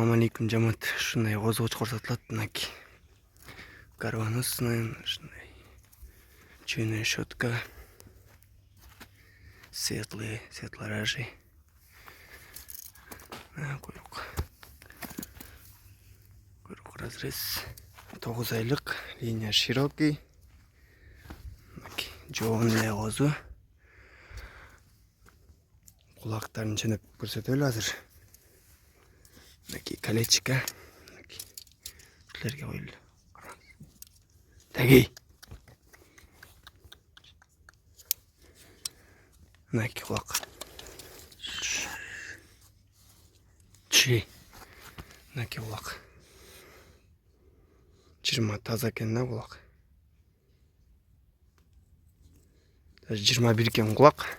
Assalamu alaikum жамаат. Ушундай козгоч көрсөтүлөт мынакей. Карваносный, ушундай. Чуйная щетка. Светлые, светло-рыжий. Куйрук. Куйрук разрез. 9 айлык. Линия широкий. Жоон эле козу. Кулактарын ченеп көрсөтөлү азыр. Мынакей колечко. Ушулерге коюлу. Тагей. Мынакей кулак. Чи. Мынакей кулак. 20 таза экен да кулак. 21 экен кулак.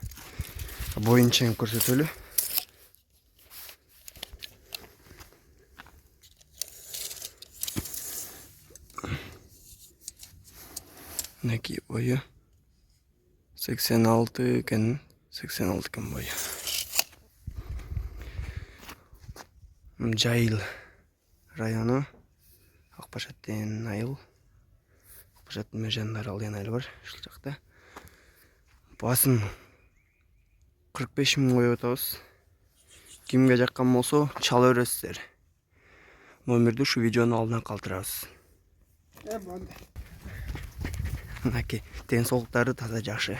Боюнча көрсөтөлү. Мынакей бою 86 экен, 86 экен бою. Жайыл району, Акбашаттын айыл. Акбашаттын мержандары ал айыл бар, ушул жакта. Басын 45 000 коюп атабыз. Кимге жаккан болсо, чала бересиздер. Номерди ушу видеонун алдына калтырабыз. Мынакей, ден соолуктары таза жакшы.